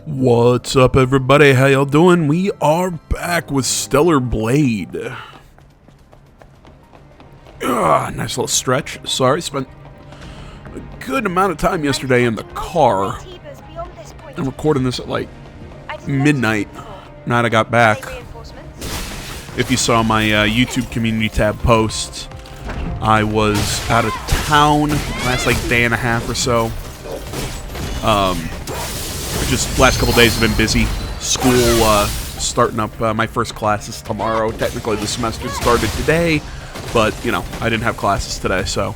What's up, everybody? How y'all doing? We are back with Stellar Blade. Nice little stretch. Sorry, spent a good amount of time yesterday in the car. I'm recording this at like midnight. Night I got back. If you saw my YouTube community tab post, I was out of town last like day and a half or so. Just last couple days have been busy. School starting up. My first class is tomorrow. Technically the semester started today, but you know, I didn't have classes today, so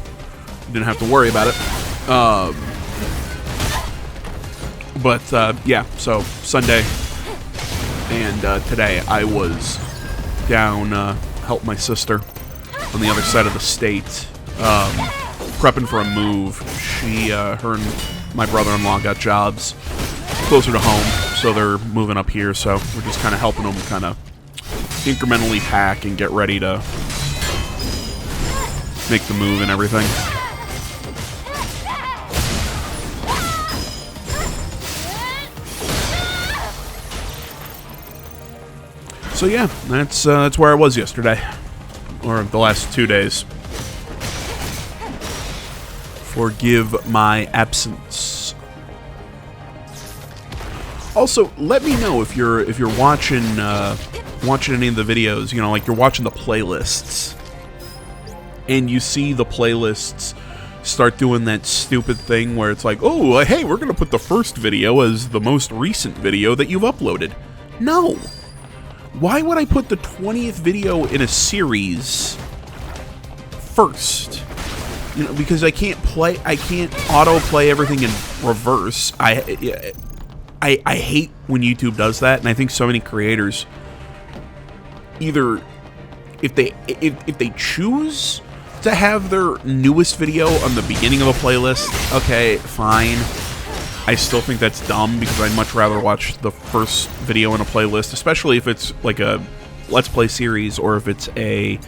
didn't have to worry about it. Yeah, so Sunday and today I was down helping my sister on the other side of the state, prepping for a move. Her and my brother-in-law got jobs closer to home, so they're moving up here, so we're just kind of helping them kind of incrementally pack and get ready to make the move and everything. So yeah, that's where I was yesterday, or the last 2 days. Forgive my absence. Also, let me know if you're watching any of the videos, you know, like you're watching the playlists, and you see the playlists start doing that stupid thing where it's like, oh, hey, we're gonna put the first video as the most recent video that you've uploaded. No. Why would I put the 20th video in a series first? You know, because I can't auto-play everything in reverse. I hate when YouTube does that, and I think so many creators either if they choose to have their newest video on the beginning of a playlist, okay, fine. I still think that's dumb because I'd much rather watch the first video in a playlist, especially if it's like a Let's Play series or if it's a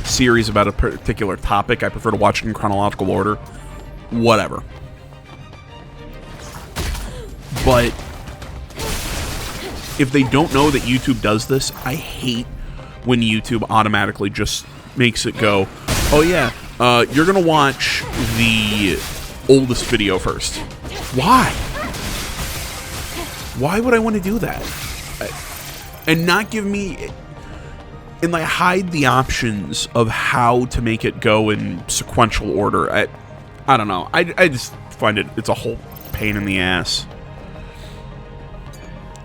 series about a particular topic. I prefer to watch it in chronological order. Whatever. But if they don't know that YouTube does this, I hate when YouTube automatically just makes it go, oh yeah, you're gonna watch the oldest video first. Why? Why would I want to do that? And not give me, and like hide the options of how to make it go in sequential order. I don't know. I just find it's a whole pain in the ass.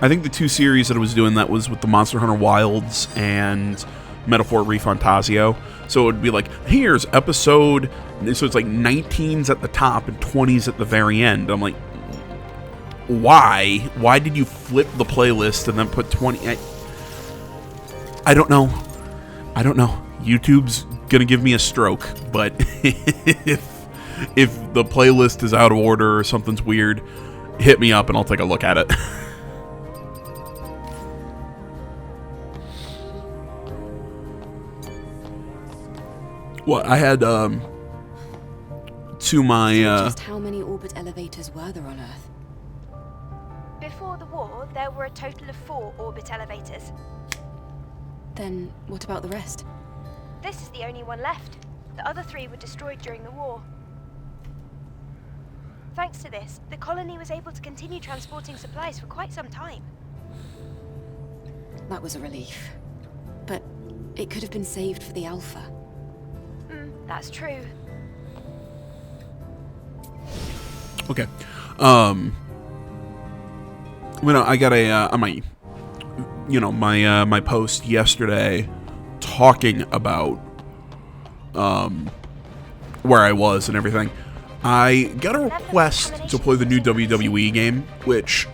I think the two series that I was doing that was with the Monster Hunter Wilds and Metaphor ReFantazio. So it would be like, here's episode, so it's like 19's at the top and 20's at the very end. I'm like, why? Why did you flip the playlist and then put 20? I don't know. I don't know. YouTube's gonna give me a stroke, but if the playlist is out of order or something's weird, hit me up and I'll take a look at it. What I had to my Just how many orbit elevators were there on Earth? Before the war, there were a total of 4 orbit elevators. Then what about the rest? This is the only one left. The other 3 were destroyed during the war. Thanks to this, the colony was able to continue transporting supplies for quite some time. That was a relief. But it could have been saved for the Alpha. That's true. Okay. I got on my, my post yesterday talking about where I was and everything. I got a request to play the new WWE game, which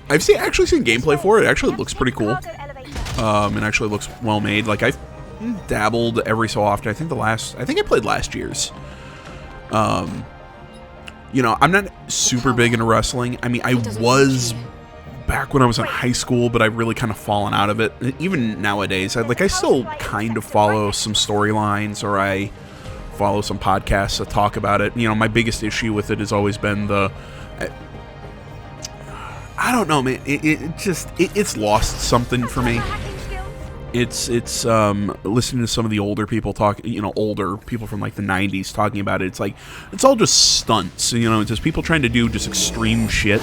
I've actually seen gameplay for. It actually looks pretty cool. It actually looks well made. Like I've dabbled every so often. I think I played last year's. You know, I'm not super big into wrestling. I mean, I was back when I was in high school, but I've really kind of fallen out of it. Even nowadays, I still kind of follow some storylines, or I follow some podcasts that talk about it. You know, my biggest issue with it has always been I don't know, man. It's lost something for me. Hacking skills? It's listening to some of the older people talk, older people from like the 90s talking about it. It's like it's all just stunts, it's just people trying to do just extreme shit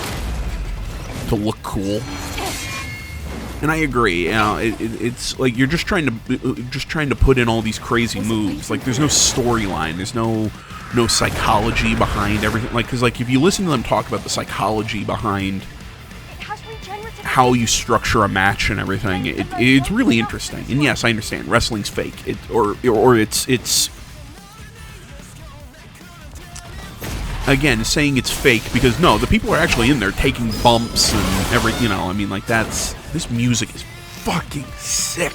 to look cool. And I agree, it's like you're just trying to put in all these crazy moves. Like there's no storyline, there's no psychology behind everything. Like, because like if you listen to them talk about the psychology behind It has regenerative. how you structure a match and everything, it's really interesting. And yes, I understand wrestling's fake, or it's again saying it's fake because no, the people are actually in there taking bumps and I mean, like this music is fucking sick.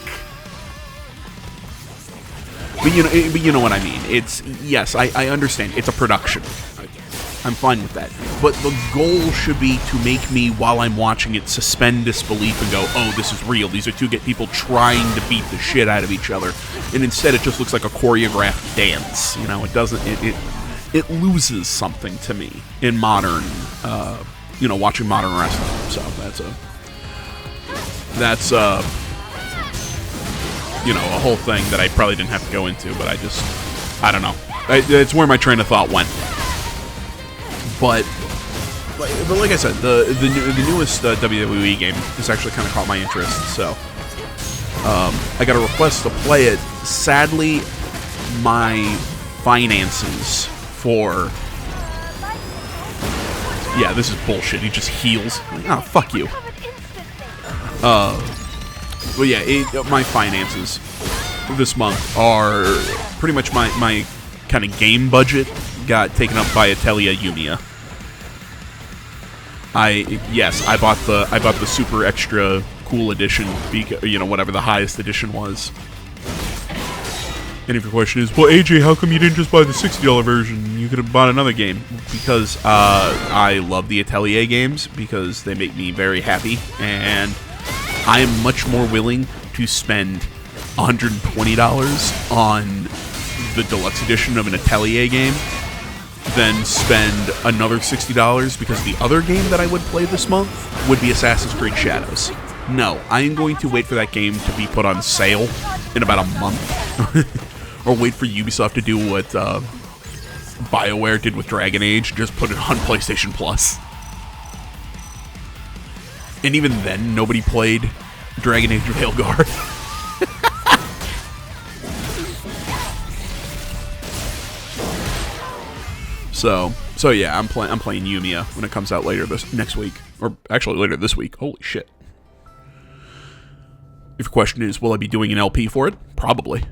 But you know what I mean. It's yes, I understand. It's a production. I'm fine with that. But the goal should be to make me, while I'm watching it, suspend disbelief and go, "Oh, this is real. These are two people trying to beat the shit out of each other." And instead, it just looks like a choreographed dance. It doesn't. It loses something to me in modern, watching modern wrestling. So that's a whole thing that I probably didn't have to go into, but I don't know. It's where my train of thought went. But like I said, the newest WWE game has actually kind of caught my interest. So I got a request to play it. Sadly, my finances for this is bullshit. He just heals. Oh, fuck you. Well, yeah, my finances this month are pretty much my kind of game budget got taken up by Atelier Unia. I bought the super extra cool edition, whatever the highest edition was. And if your question is, well, AJ, how come you didn't just buy the $60 version? You could have bought another game. Because I love the Atelier games because they make me very happy, and I am much more willing to spend $120 on the deluxe edition of an Atelier game than spend another $60 because the other game that I would play this month would be Assassin's Creed Shadows. No, I am going to wait for that game to be put on sale in about a month. Or wait for Ubisoft to do what BioWare did with Dragon Age, just put it on PlayStation Plus. And even then, nobody played Dragon Age Veilguard. So yeah, I'm playing Yumiya when it comes out next week, or actually later this week. Holy shit! If your question is, will I be doing an LP for it? Probably.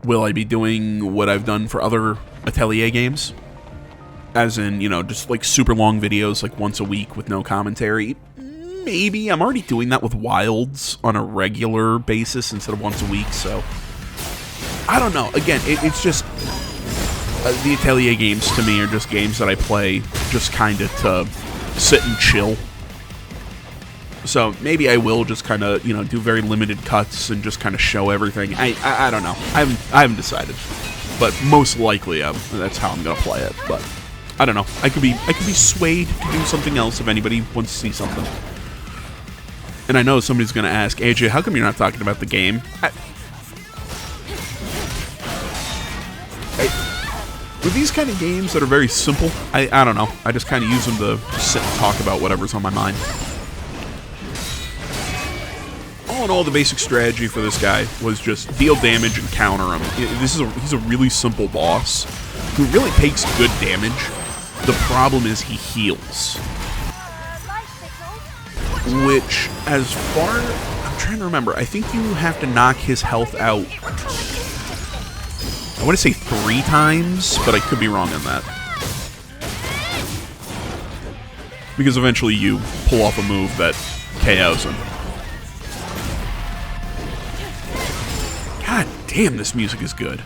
Will I be doing what I've done for other Atelier games? As in, just like super long videos, like once a week with no commentary? Maybe. I'm already doing that with Wilds on a regular basis instead of once a week, so I don't know. Again, it's just the Atelier games to me are just games that I play just kind of to sit and chill. So maybe I will just kind of, do very limited cuts and just kind of show everything. I don't know. I haven't decided, but most likely that's how I'm gonna play it. But I don't know. I could be swayed to do something else if anybody wants to see something. And I know somebody's gonna ask, AJ, how come you're not talking about the game? With these kind of games that are very simple, I don't know. I just kind of use them to sit and talk about whatever's on my mind. All in all, the basic strategy for this guy was just deal damage and counter him. He's a really simple boss who really takes good damage. The problem is he heals. Which, as far... I'm trying to remember. I think you have to knock his health out, I want to say 3 times, but I could be wrong on that. Because eventually you pull off a move that KOs him. God damn, this music is good.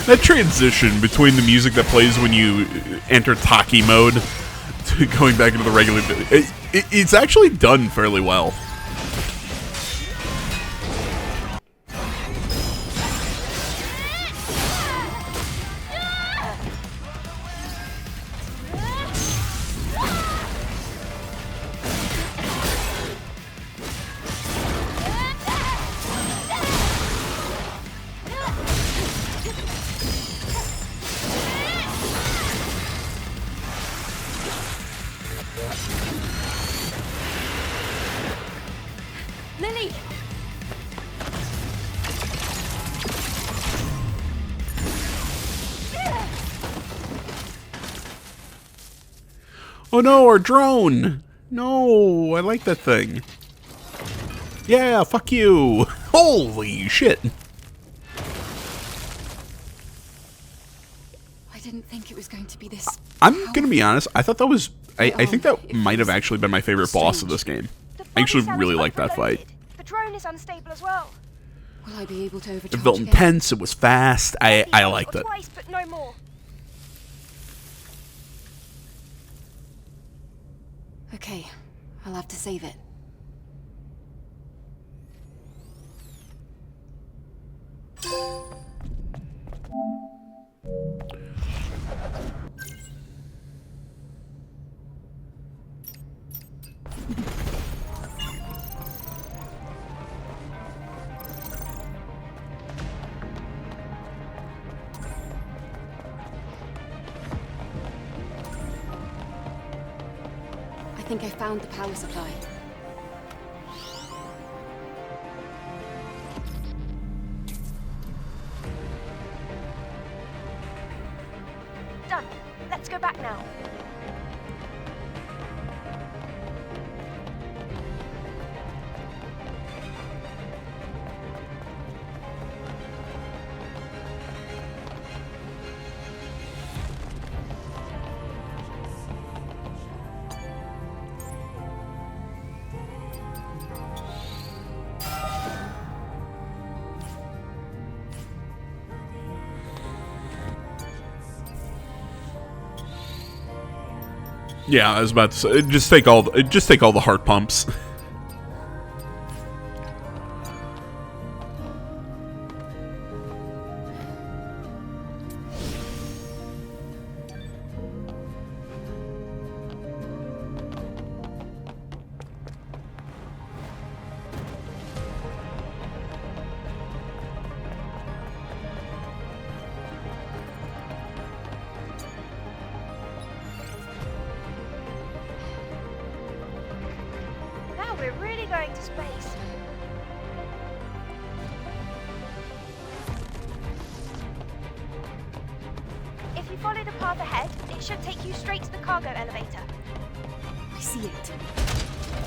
That transition between the music that plays when you enter Taki mode to going back into the regular... It's actually done fairly well. Lily! Oh no, our drone! No, I like that thing. Yeah, fuck you! Holy shit! I didn't think it was going to be this. I'm gonna be honest, I thought that was... I think that might have actually been my favorite boss of this game. The I actually body cell really is like that fight. overloaded. The drone is unstable as well. Will I be able to overcharge It felt again? intense, it was fast, I liked it. Twice, but no more. Okay, I'll have to save it. I think I found the power supply. Done. Let's go back now. Yeah, I was about to say, just take all the heart pumps. Now we're really going to space. If you follow the path ahead, it should take you straight to the cargo elevator. I see it.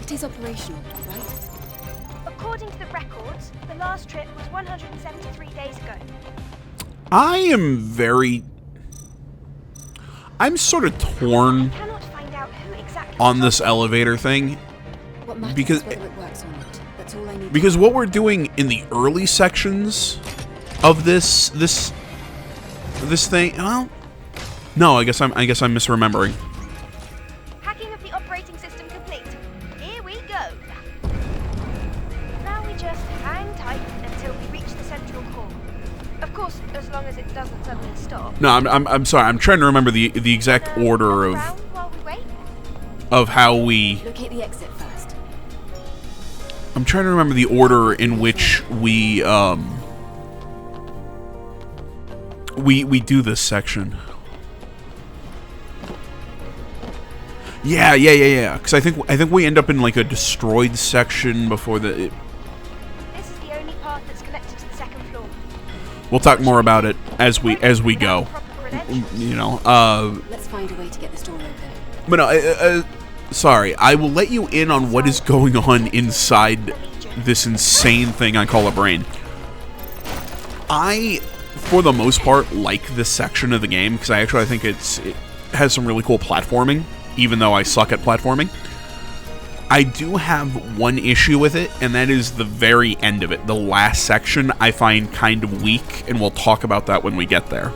It is operational, right? According to the records, the last trip was 173 days ago. I'm sort of torn Cannot find out who exactly on this elevator thing. What matters Because- is whether it works or not. That's all I need. Because what we're doing in the early sections of this thing, well, no, I guess I'm misremembering. Hacking of the operating system complete. Here we go. Now we just hang tight until we reach the central core. Of course, as long as it doesn't suddenly stop. No, I'm sorry. I'm trying to remember the exact order Look around while we wait. of how we. Locate the exit first. I'm trying to remember the order in which we do this section. Yeah. Because I think we end up in like a destroyed section before the. This is the only path that's connected to the second floor. We'll talk more about it as we go. Without proper credentials. You know. Let's find a way to get this door open. But no. Sorry. I will let you in on what is going on inside this insane thing I call a brain. I, for the most part, like this section of the game because I think it has some really cool platforming, even though I suck at platforming. I do have one issue with it, and that is the very end of it. The last section I find kind of weak, and we'll talk about that when we get there.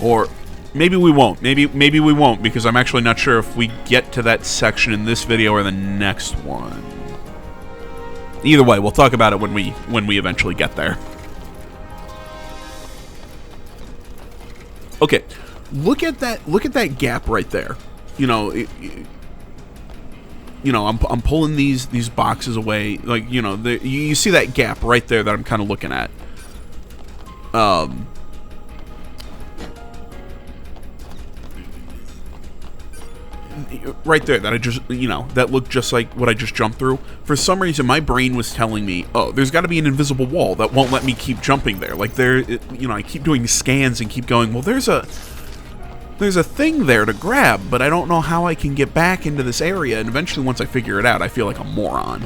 Or maybe we won't. Maybe we won't, because I'm actually not sure if we get to that section in this video or the next one. Either way, we'll talk about it when we eventually get there. Okay. Look at that gap right there. You know, I'm pulling these boxes away. Like, you know, you see that gap right there that I'm kind of looking at. Right there, that I just, you know, that looked just like what I just jumped through. For some reason, my brain was telling me, oh, there's got to be an invisible wall that won't let me keep jumping there. Like, you know, I keep doing scans and keep going, well, there's a thing there to grab, but I don't know how I can get back into this area, and eventually once I figure it out, I feel like a moron.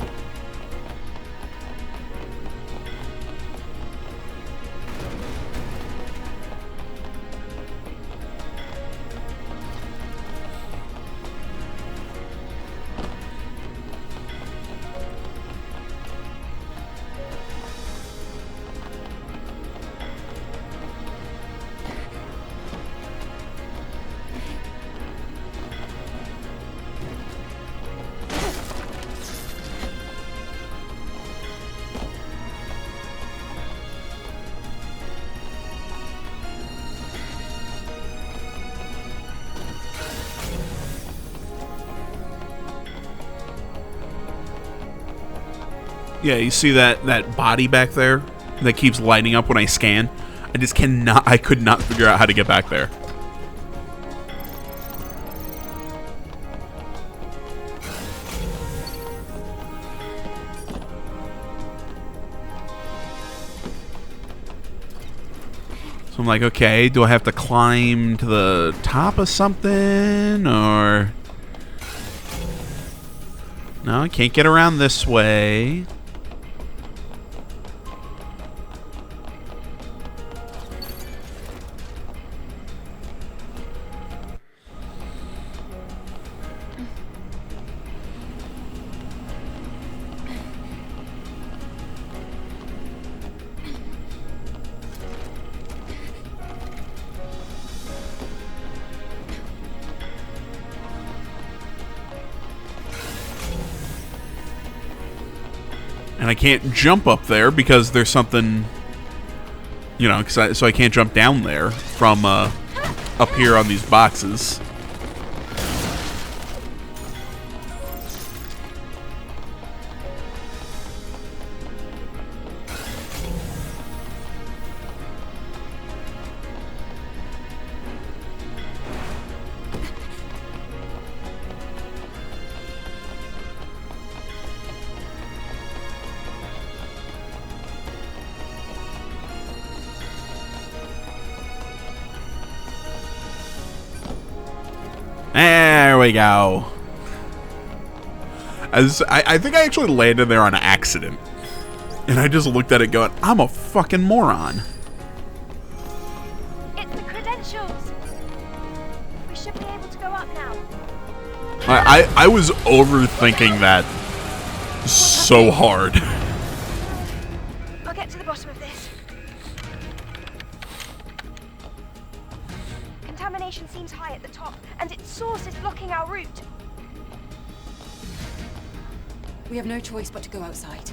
Yeah, you see that body back there that keeps lighting up when I scan? I could not figure out how to get back there. So I'm like, okay, do I have to climb to the top of something, or... No, I can't get around this way. And I can't jump up there because there's something, you know, so I can't jump down there from up here on these boxes. There we go. I think I actually landed there on accident. And I just looked at it going, I'm a fucking moron. It's the credentials. We should be able to go up now. I was overthinking that so hard. I'll get to the bottom of this. Contamination seems high at the top, and its source is blocking our route. We have no choice but to go outside.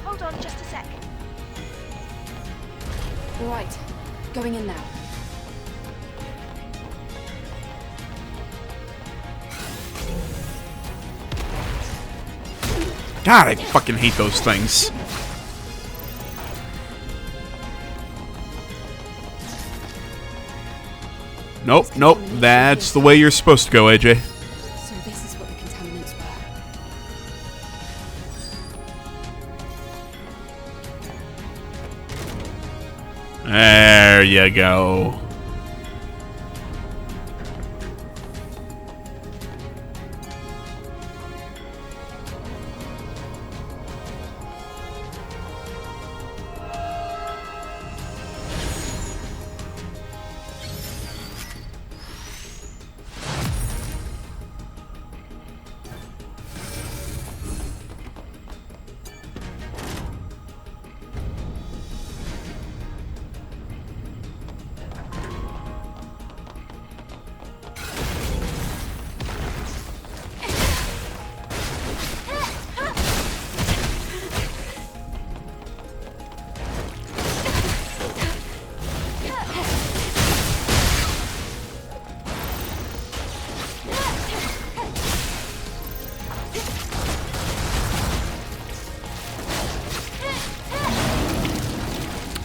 Hold on just a sec. All right, going in now. God, I fucking hate those things. Nope, nope. That's the way you're supposed to go, AJ. So this is what the contaminants were. There you go.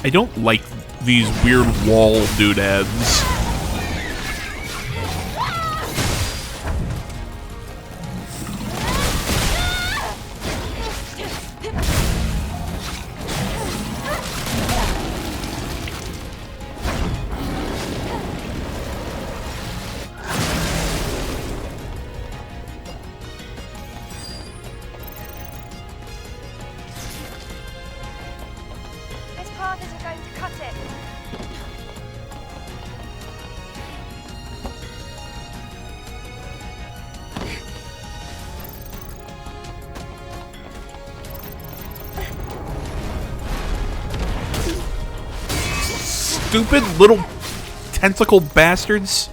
I don't like these weird wall doodads. This path isn't going to cut it. Stupid little tentacle bastards.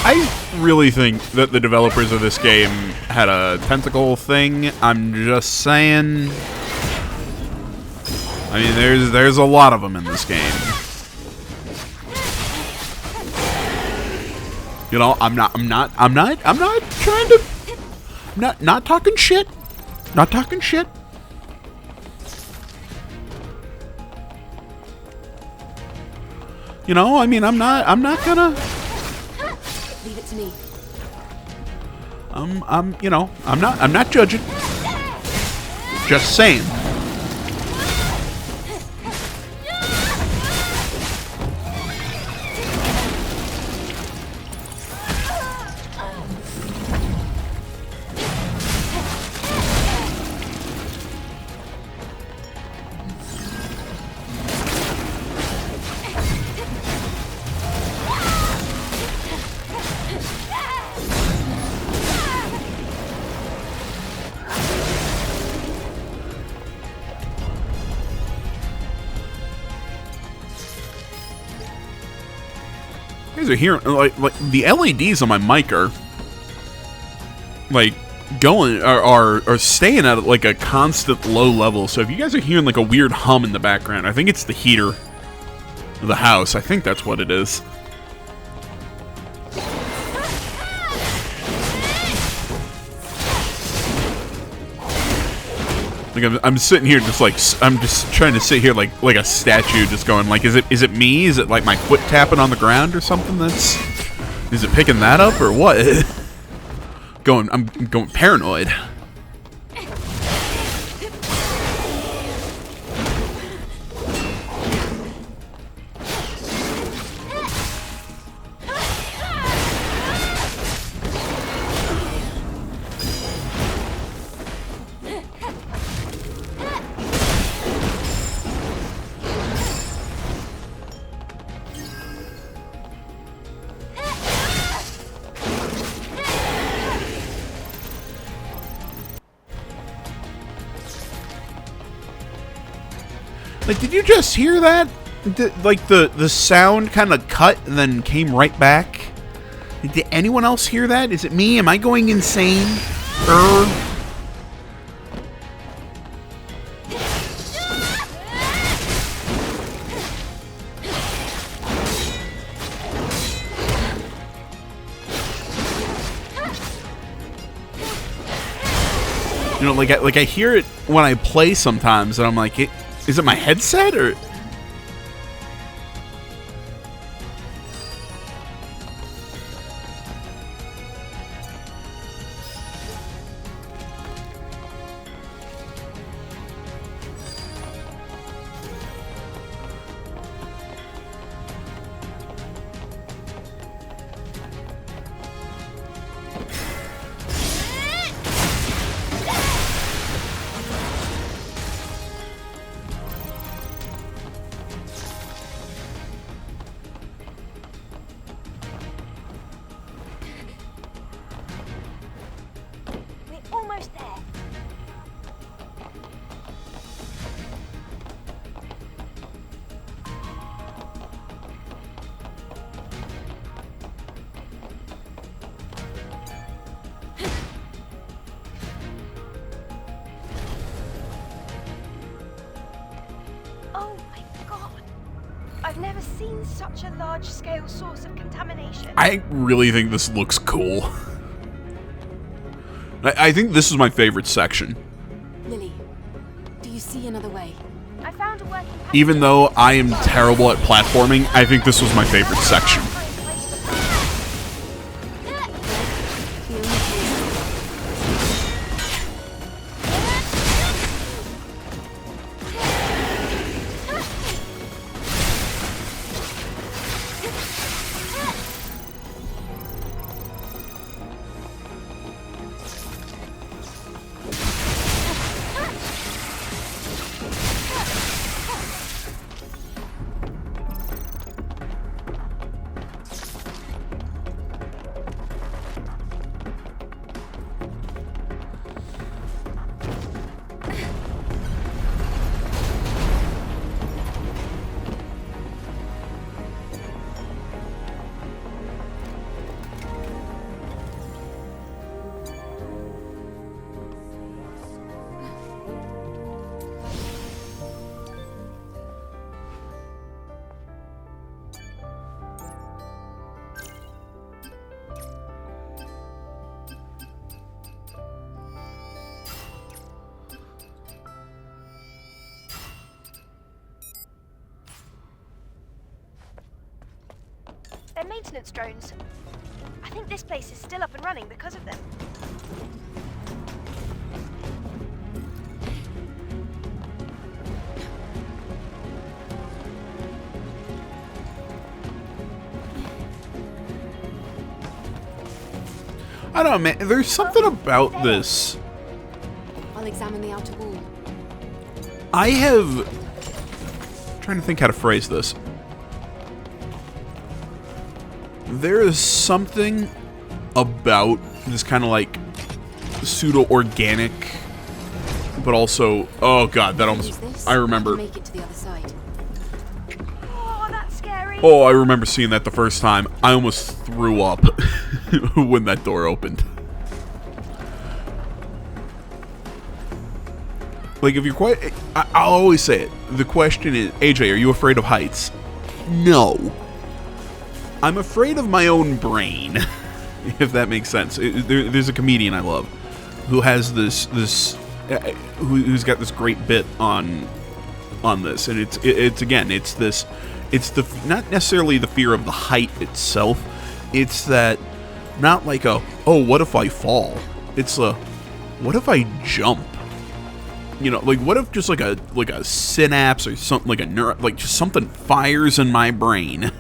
I really think that the developers of this game had a tentacle thing. I'm just saying. I mean, there's a lot of them in this game. You know, I'm not trying to, not talking shit. Not talking shit. You know, I mean, I'm not gonna. Leave it to me. You know, I'm not judging. Just saying. You guys are hearing like the LEDs on my mic are like going are staying at like a constant low level. So if you guys are hearing like a weird hum in the background, I think it's the heater of the house. I think that's what it is. Like I'm sitting here just like I'm just trying to sit here like a statue, just going like, is it me? Is it like my foot tapping on the ground or something? Is it picking that up or what? I'm going paranoid. Like, did you just hear that? Like, the sound kind of cut and then came right back? Did anyone else hear that? Is it me? Am I going insane? know, like I hear it when I play sometimes, and I'm like, is it my headset or? We're almost there. Oh my god. I've never seen such a large-scale source of contamination. I really think this looks cool. I think this is my favorite section. Lily, do you see another way? I found a working Even though I am terrible at platforming, I think this was my favorite section. The only place. They're maintenance drones. I think this place is still up and running because of them. I don't know, man. There's something about this. I'll examine the outer wall. I have... I'm trying to think how to phrase this. There is something about this kind of like pseudo-organic, but also... Oh god, that almost... Use this. I remember... Make it to the other side. Oh, that's scary. Oh, I remember seeing that the first time. I almost threw up when that door opened. Like, if you're quite... I'll always say it. The question is, AJ, are you afraid of heights? No. I'm afraid of my own brain, if that makes sense. There's a comedian I love who has who's got this great bit on this, and it's again, it's not necessarily the fear of the height itself. It's that, not like oh, what if I fall? It's what if I jump? You know, like, what if just like a synapse or something, like a like just something fires in my brain,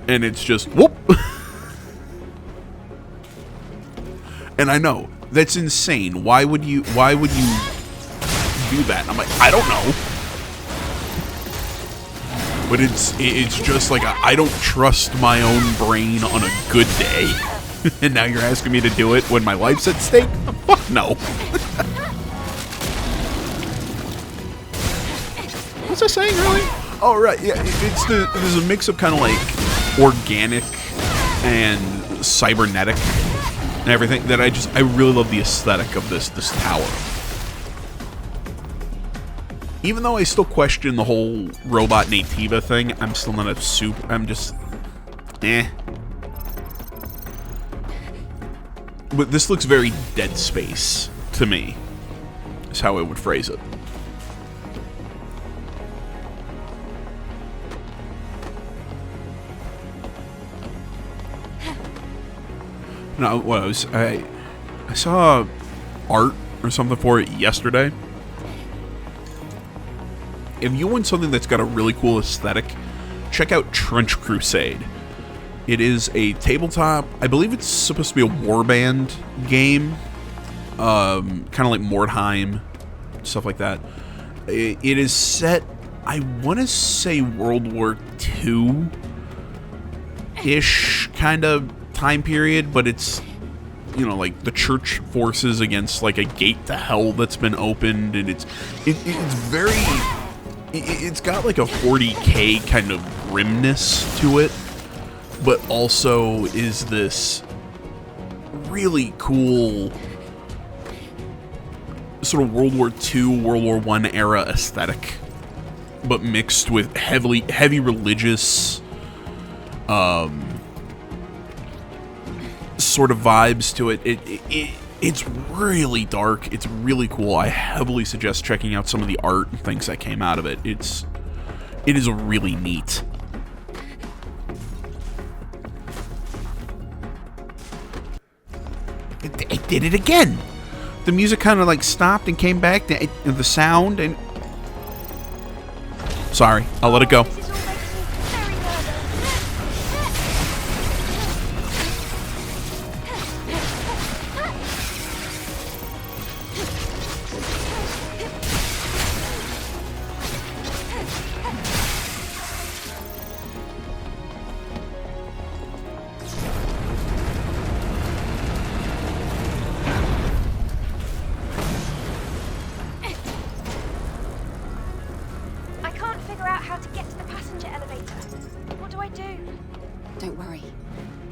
and it's just whoop. And I know that's insane. Why would you do that? And I'm like, I don't know. But it's just like I don't trust my own brain on a good day. And now you're asking me to do it when my life's at stake? Fuck no. What's I saying, really? Oh, right, yeah, there's a mix of kind of like organic and cybernetic and everything that I really love the aesthetic of this tower. Even though I still question the whole robot Nativa thing, I'm still not a I'm just, this looks very Dead Space to me, is how I would phrase it. No, what I saw art or something for it yesterday. If you want something that's got a really cool aesthetic, check out Trench Crusade. It is a tabletop, I believe it's supposed to be a warband game, kind of like Mordheim, stuff like that. It is set, I want to say World War II-ish kind of time period, but it's, you know, like the church forces against like a gate to hell that's been opened, and it's very, it's got like a 40K kind of grimness to it, but also is this really cool sort of World War II, World War I era aesthetic, but mixed with heavy religious sort of vibes to it. It's really dark. It's really cool. I heavily suggest checking out some of the art and things that came out of it. It is really neat. It did it again. The music kind of like stopped and came back. The sound and sorry, I'll let it go. This is all making me very nervous. I can't figure out how to get to the passenger elevator. What do I do? Don't worry.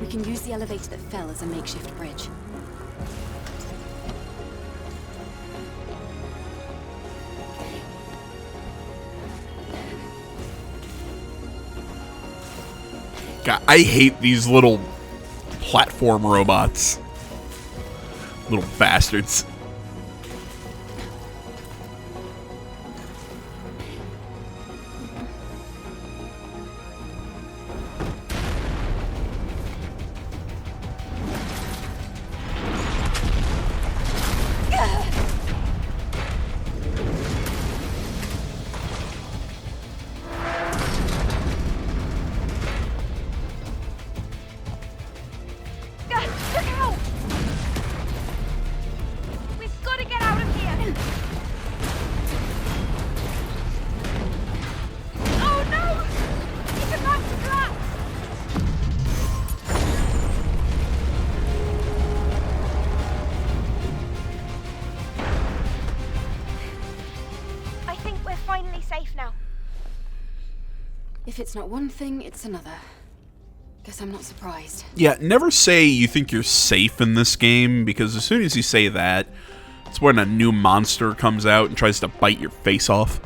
We can use the elevator that fell as a makeshift bridge. God, I hate these little platform robots. Little bastards. Look out! We've got to get out of here! Oh no! It's about to collapse! I think we're finally safe now. If it's not one thing, it's another. Guess I'm not surprised. Yeah, never say you think you're safe in this game, because as soon as you say that, it's when a new monster comes out and tries to bite your face off.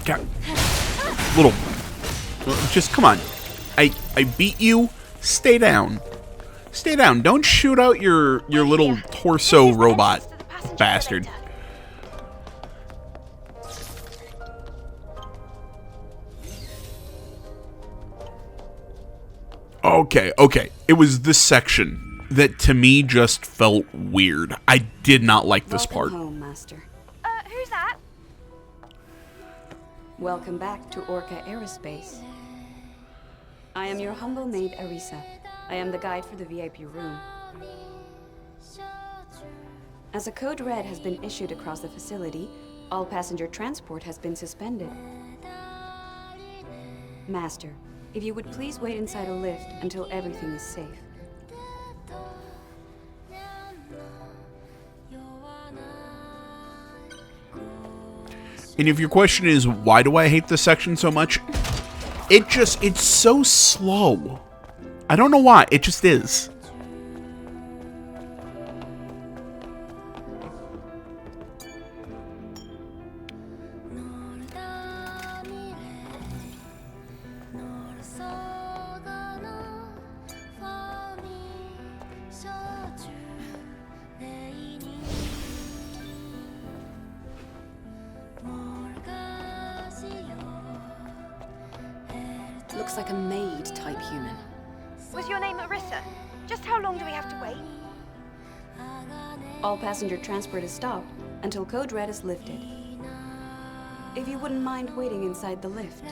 God. Little... Just, come on. I beat you. Stay down. Stay down. Don't shoot out your little torso robot bastard. Okay, okay. It was this section that to me just felt weird. I did not like this Welcome part. home, Master. Who's that? Welcome back to Orca Aerospace. I am your humble maid, Arisa. I am the guide for the VIP room. As a code red has been issued across the facility, all passenger transport has been suspended. Master, if you would please wait inside a lift until everything is safe. And if your question is, why do I hate this section so much? It's so slow. I don't know why, it just is. Looks like a maid-type human. Was your name Arissa? Just how long do we have to wait? All passenger transport is stopped until code red is lifted. If you wouldn't mind waiting inside the lift.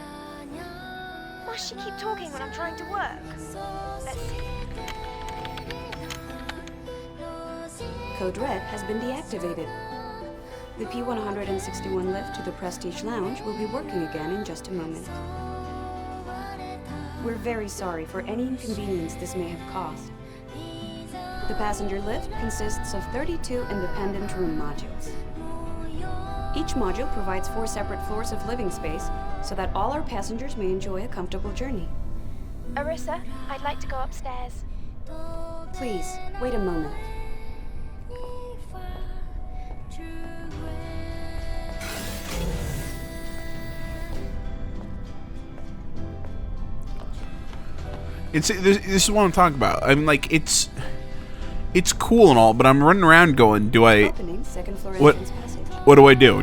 Must she keep talking when I'm trying to work? Let's see. Code red has been deactivated. The P-161 lift to the Prestige Lounge will be working again in just a moment. We're very sorry for any inconvenience this may have caused. The passenger lift consists of 32 independent room modules. Each module provides 4 separate floors of living space so that all our passengers may enjoy a comfortable journey. Arissa, I'd like to go upstairs. Please, wait a moment. This is what I'm talking about. I'm like, it's cool and all, but I'm running around going, do I... Opening second floor What? entrance passage. What do I do?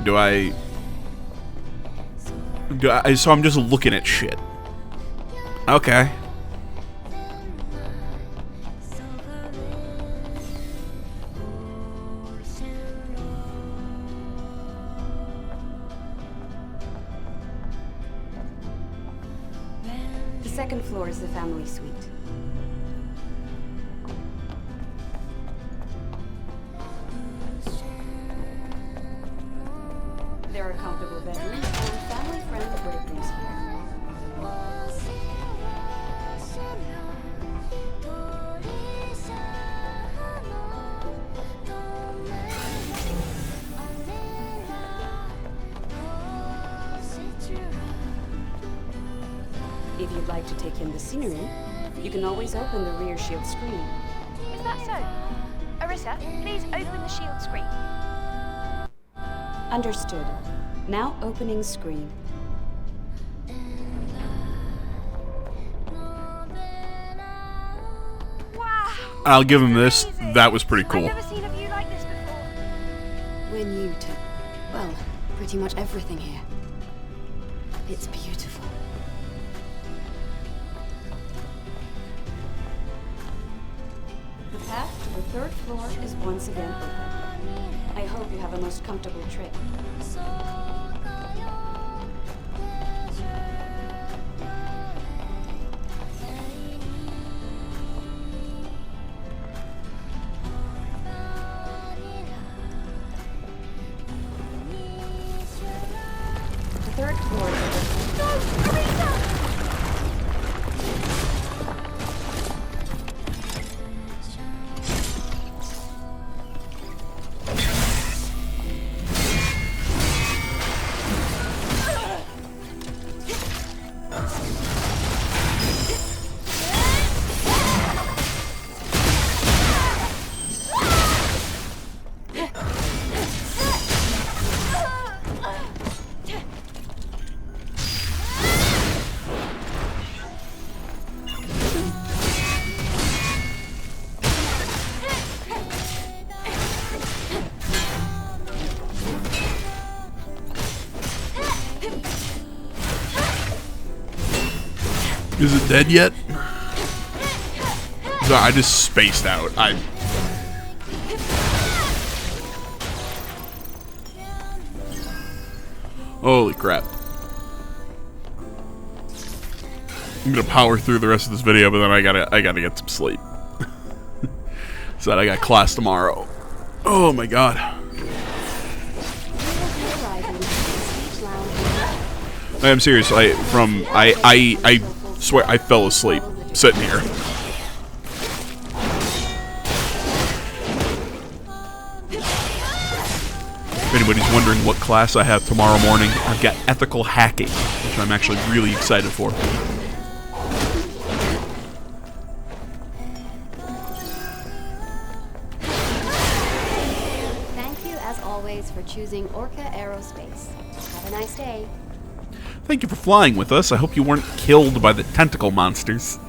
So I'm just looking at shit. Okay. The second floor is the family suite. There are comfortable bedrooms and family-friendly break rooms here. If you'd like to take in the scenery, you can always open the rear shield screen. Is that so? Arissa, please open the shield screen. Understood. Now opening screen. Wow! I'll give him this. Amazing. That was pretty cool. I've never seen a view like this before. We're new to, well, pretty much everything here. It's beautiful. The path to the third floor is once again open. I hope you have a most comfortable trip. The third floor is open. Is it dead yet? So I just spaced out. Holy crap. I'm gonna power through the rest of this video, but then I gotta get some sleep. So that I got class tomorrow. Oh my god. I am serious. I swear I fell asleep sitting here. If anybody's wondering what class I have tomorrow morning, I've got ethical hacking, which I'm actually really excited for. Thank you, as always, for choosing Orca Aerospace. Have a nice day. Thank you for flying with us. I hope you weren't killed by the tentacle monsters.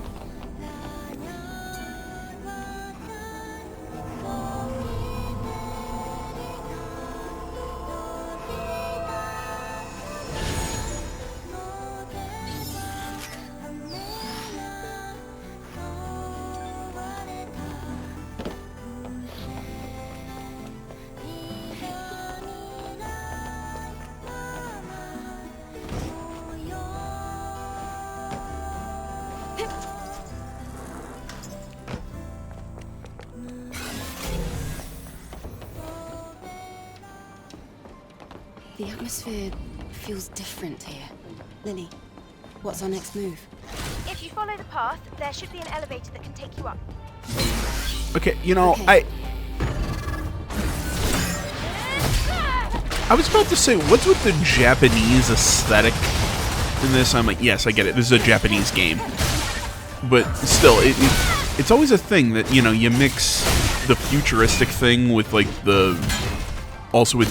The atmosphere feels different here. Lily, what's our next move? If you follow the path, there should be an elevator that can take you up. Okay, you know, Okay. I was about to say, what's with the Japanese aesthetic in this? I'm like, yes, I get it. This is a Japanese game. But still, it's always a thing that, you know, you mix the futuristic thing with, like, also with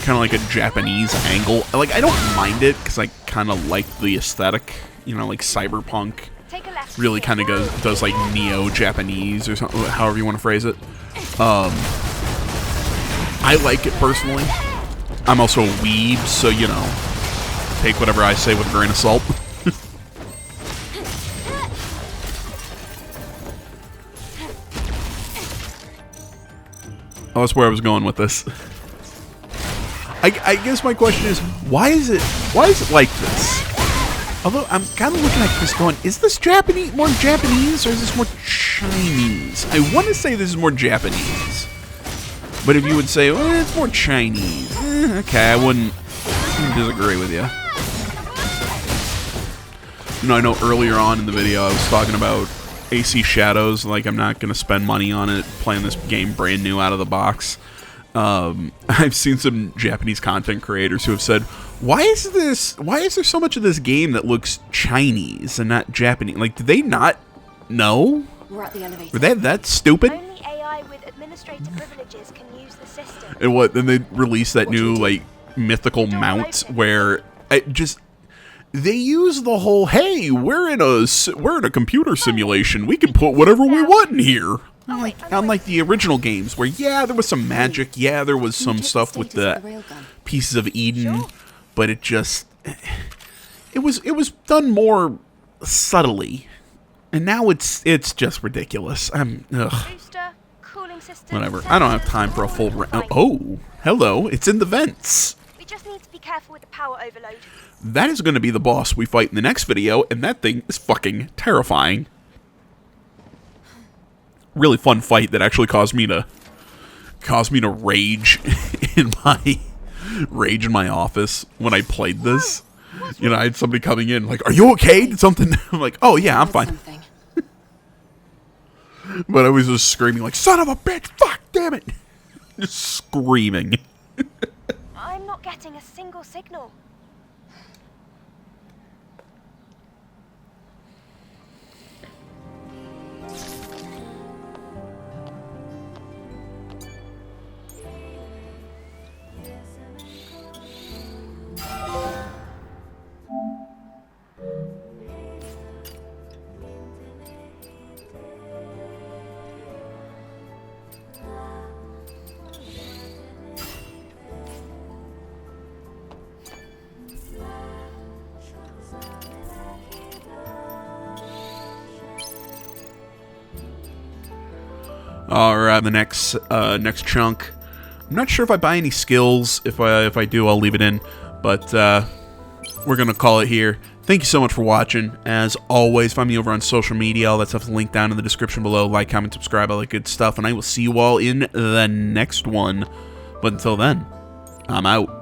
kind of like a Japanese angle. Like, I don't mind it, because I kind of like the aesthetic. You know, like Cyberpunk Take a left. really kind of does like neo-Japanese or something, however you want to phrase it. I like it personally. I'm also a weeb, so, you know, take whatever I say with a grain of salt. Oh, that's where I was going with this. I guess my question is, why is it like this? Although I'm kind of looking at this going, is this more Japanese, or is this more Chinese? I want to say this is more Japanese. But if you would say, well, it's more Chinese, okay, I wouldn't disagree with you. You know, I know earlier on in the video I was talking about AC Shadows, like I'm not going to spend money on it, playing this game brand new out of the box. I've seen some Japanese content creators who have said, why is there so much of this game that looks Chinese and not Japanese? Like, did they not know? We're at the elevator. Were they that stupid? Only AI with administrator privileges can use the system. And what, then they released that new, like, mythical mount where they use the whole, hey, we're in a computer simulation, we can put whatever we want in here. Unlike the original games, where, yeah, there was some magic, yeah, there was some stuff with the Pieces of Eden, but it was done more subtly, and now it's just ridiculous. Booster, cooling system, Whatever. I don't have time for a full round. Oh, hello, it's in the vents. We just need to be careful with the power overload. That is going to be the boss we fight in the next video, and that thing is fucking terrifying. Really fun fight that actually caused me to rage in my office when I played this. You know, I had somebody coming in like, "Are you okay? Did something?" I'm like, "Oh yeah, I'm fine." But I was just screaming like, "Son of a bitch! Fuck! Damn it!" Just screaming. I'm not getting a single signal. or the next chunk. I'm not sure if I buy any skills. If I do, I'll leave it in. But we're gonna call it here. Thank you so much for watching. As always, find me over on social media. All that stuff's linked down in the description below. Like, comment, subscribe, all that good stuff. And I will see you all in the next one. But until then, I'm out.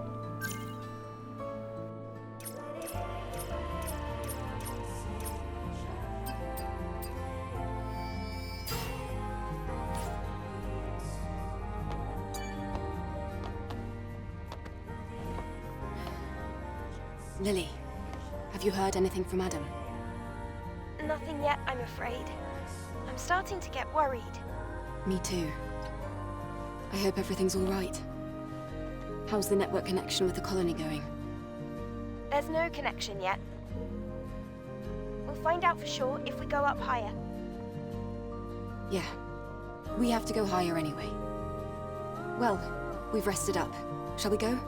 Lily, have you heard anything from Adam? Nothing yet, I'm afraid. I'm starting to get worried. Me too. I hope everything's all right. How's the network connection with the colony going? There's no connection yet. We'll find out for sure if we go up higher. Yeah. We have to go higher anyway. Well, we've rested up. Shall we go?